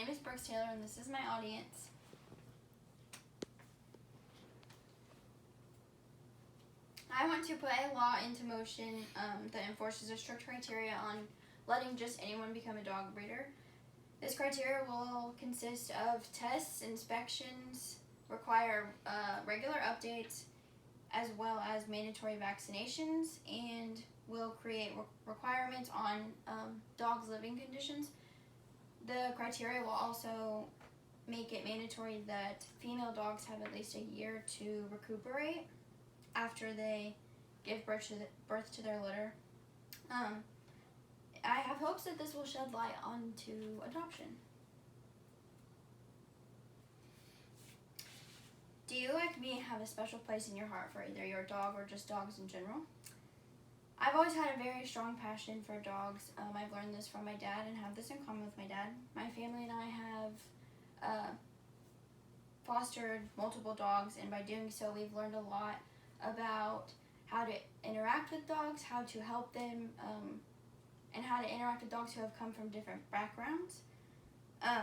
name is Brooks Taylor, and this is my audience. I want to put a law into motion that enforces a strict criteria on letting just anyone become a dog breeder. This criteria will consist of tests, inspections, require regular updates, as well as mandatory vaccinations, and will create requirements on dogs' living conditions. The criteria will also make it mandatory that female dogs have at least a year to recuperate after they give birth to their litter. I have hopes that this will shed light onto adoption. Do you, like me, have a special place in your heart for either your dog or just dogs in general? I've always had a very strong passion for dogs. I've learned this from my dad and have this in common with my dad. My family and I have fostered multiple dogs, and by doing so we've learned a lot about how to interact with dogs, how to help them, and how to interact with dogs who have come from different backgrounds.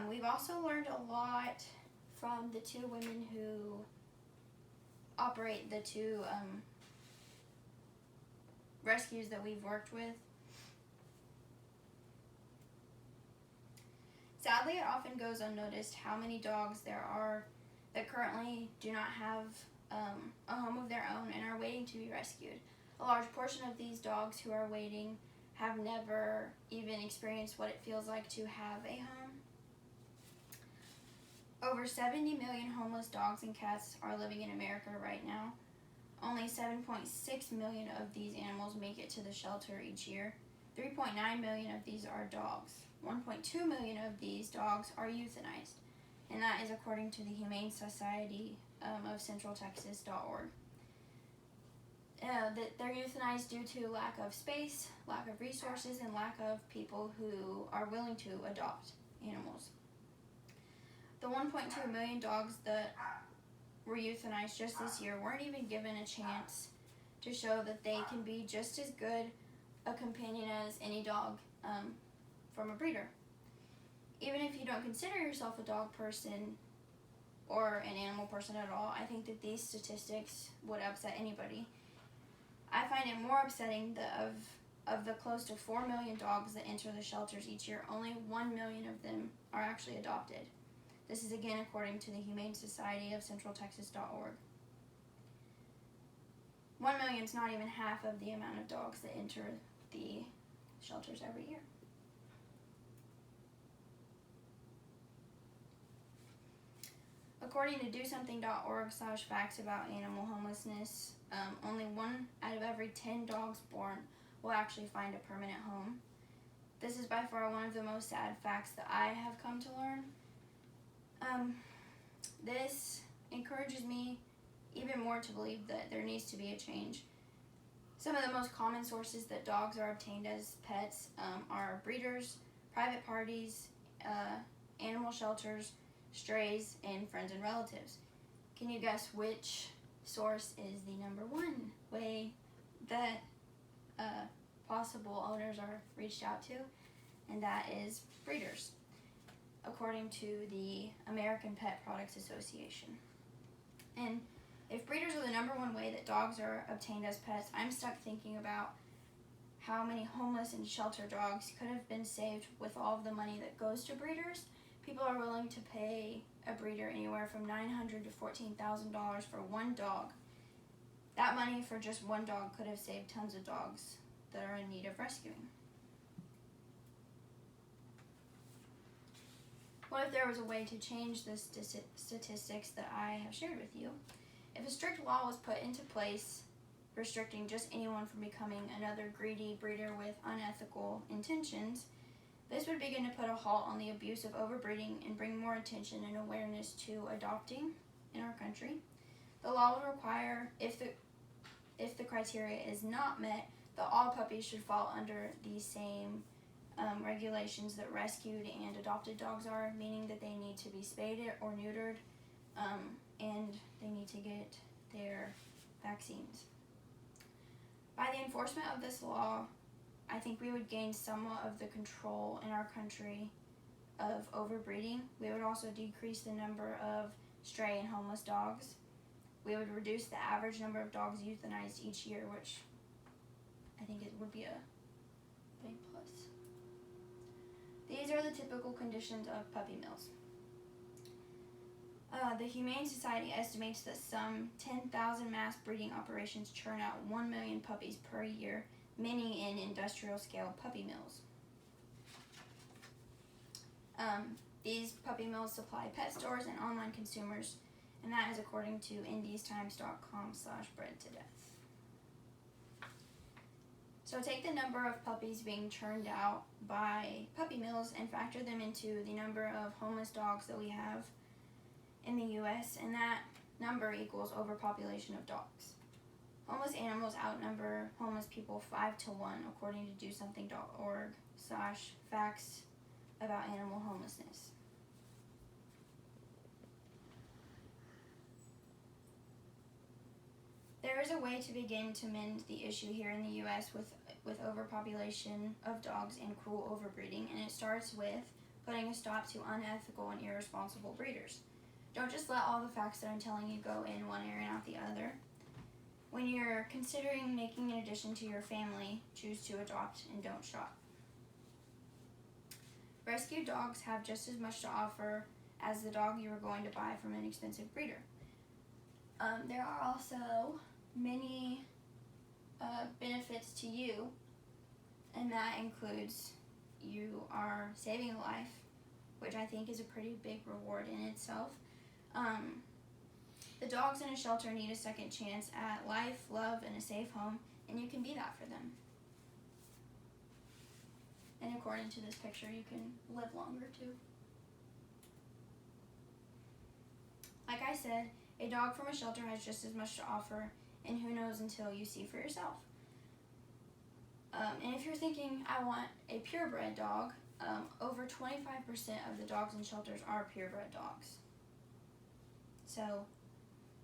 We've also learned a lot from the two women who operate the two rescues that we've worked with. Sadly, it often goes unnoticed how many dogs there are that currently do not have a home of their own and are waiting to be rescued. A large portion of these dogs who are waiting have never even experienced what it feels like to have a home. Over 70 million homeless dogs and cats are living in America right now. Only 7.6 million of these animals make it to the shelter each year. 3.9 million of these are dogs. 1.2 million of these dogs are euthanized, and that is according to the Humane Society of CentralTexas.org. They're euthanized due to lack of space, lack of resources, and lack of people who are willing to adopt animals. The 1.2 million dogs that were euthanized just this year weren't even given a chance to show that they can be just as good a companion as any dog from a breeder. Even if you don't consider yourself a dog person or an animal person at all, I think that these statistics would upset anybody. I find it more upsetting that of the close to 4 million dogs that enter the shelters each year, only 1 million of them are actually adopted. This is again according to the Humane Society of CentralTexas.org. 1 million is not even half of the amount of dogs that enter the shelters every year. According to DoSomething.org/facts about animal homelessness, only 1 out of every 10 dogs born will actually find a permanent home. This is by far one of the most sad facts that I have come to learn. This encourages me even more to believe that there needs to be a change. Some of the most common sources that dogs are obtained as pets are breeders, private parties, animal shelters, strays, and friends and relatives. Can you guess which source is the number one way that possible owners are reached out to? And that is breeders, according to the American Pet Products Association. And if breeders are the number one way that dogs are obtained as pets, I'm stuck thinking about how many homeless and shelter dogs could have been saved with all of the money that goes to breeders. People are willing to pay a breeder anywhere from $900 to $14,000 for one dog. That money for just one dog could have saved tons of dogs that are in need of rescuing. What if there was a way to change the statistics that I have shared with you? If a strict law was put into place restricting just anyone from becoming another greedy breeder with unethical intentions, this would begin to put a halt on the abuse of overbreeding and bring more attention and awareness to adopting in our country. The law would require, if the criteria is not met, that all puppies should fall under the same regulations that rescued and adopted dogs are, meaning that they need to be spayed or neutered, and they need to get their vaccines. By the enforcement of this law, I think we would gain somewhat of the control in our country of overbreeding. We would also decrease the number of stray and homeless dogs. We would reduce the average number of dogs euthanized each year, which I think it would be a big plus. These are the typical conditions of puppy mills. The Humane Society estimates that some 10,000 mass breeding operations churn out 1 million puppies per year, many in industrial-scale puppy mills. These puppy mills supply pet stores and online consumers, and that is according to indiestimes.com/bred-to-death. So take the number of puppies being churned out by puppy mills and factor them into the number of homeless dogs that we have in the U.S., and that number equals overpopulation of dogs. Homeless animals outnumber homeless people 5 to 1, according to DoSomething.org/facts about animal homelessness. There is a way to begin to mend the issue here in the U.S. with overpopulation of dogs and cruel overbreeding, and it starts with putting a stop to unethical and irresponsible breeders. Don't just let all the facts that I'm telling you go in one ear and out the other. When you're considering making an addition to your family, choose to adopt and don't shop. Rescue dogs have just as much to offer as the dog you are going to buy from an expensive breeder. There are also many benefits to you, and that includes you are saving a life, which I think is a pretty big reward in itself. The dogs in a shelter need a second chance at life, love, and a safe home, and you can be that for them. And according to this picture, you can live longer too. Like I said, a dog from a shelter has just as much to offer, and who knows until you see for yourself. And if you're thinking, I want a purebred dog, over 25% of the dogs in shelters are purebred dogs. So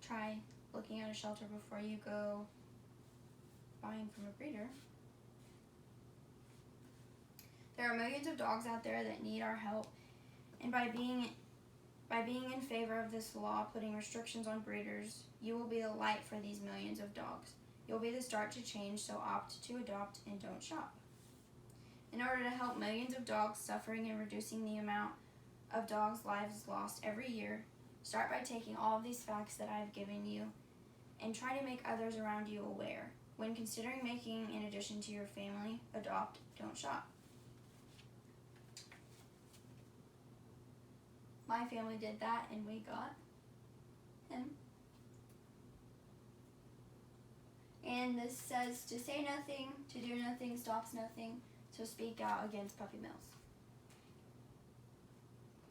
try looking at a shelter before you go buying from a breeder. There are millions of dogs out there that need our help, and by being in favor of this law putting restrictions on breeders, you will be a light for these millions of dogs. You'll be the start to change, so opt to adopt and don't shop. In order to help millions of dogs suffering and reducing the amount of dogs' lives lost every year, start by taking all of these facts that I've given you and try to make others around you aware. When considering making an addition to your family, adopt, don't shop. My family did that, and we got him. And this says to say nothing, to do nothing, stops nothing, so speak out against puppy mills.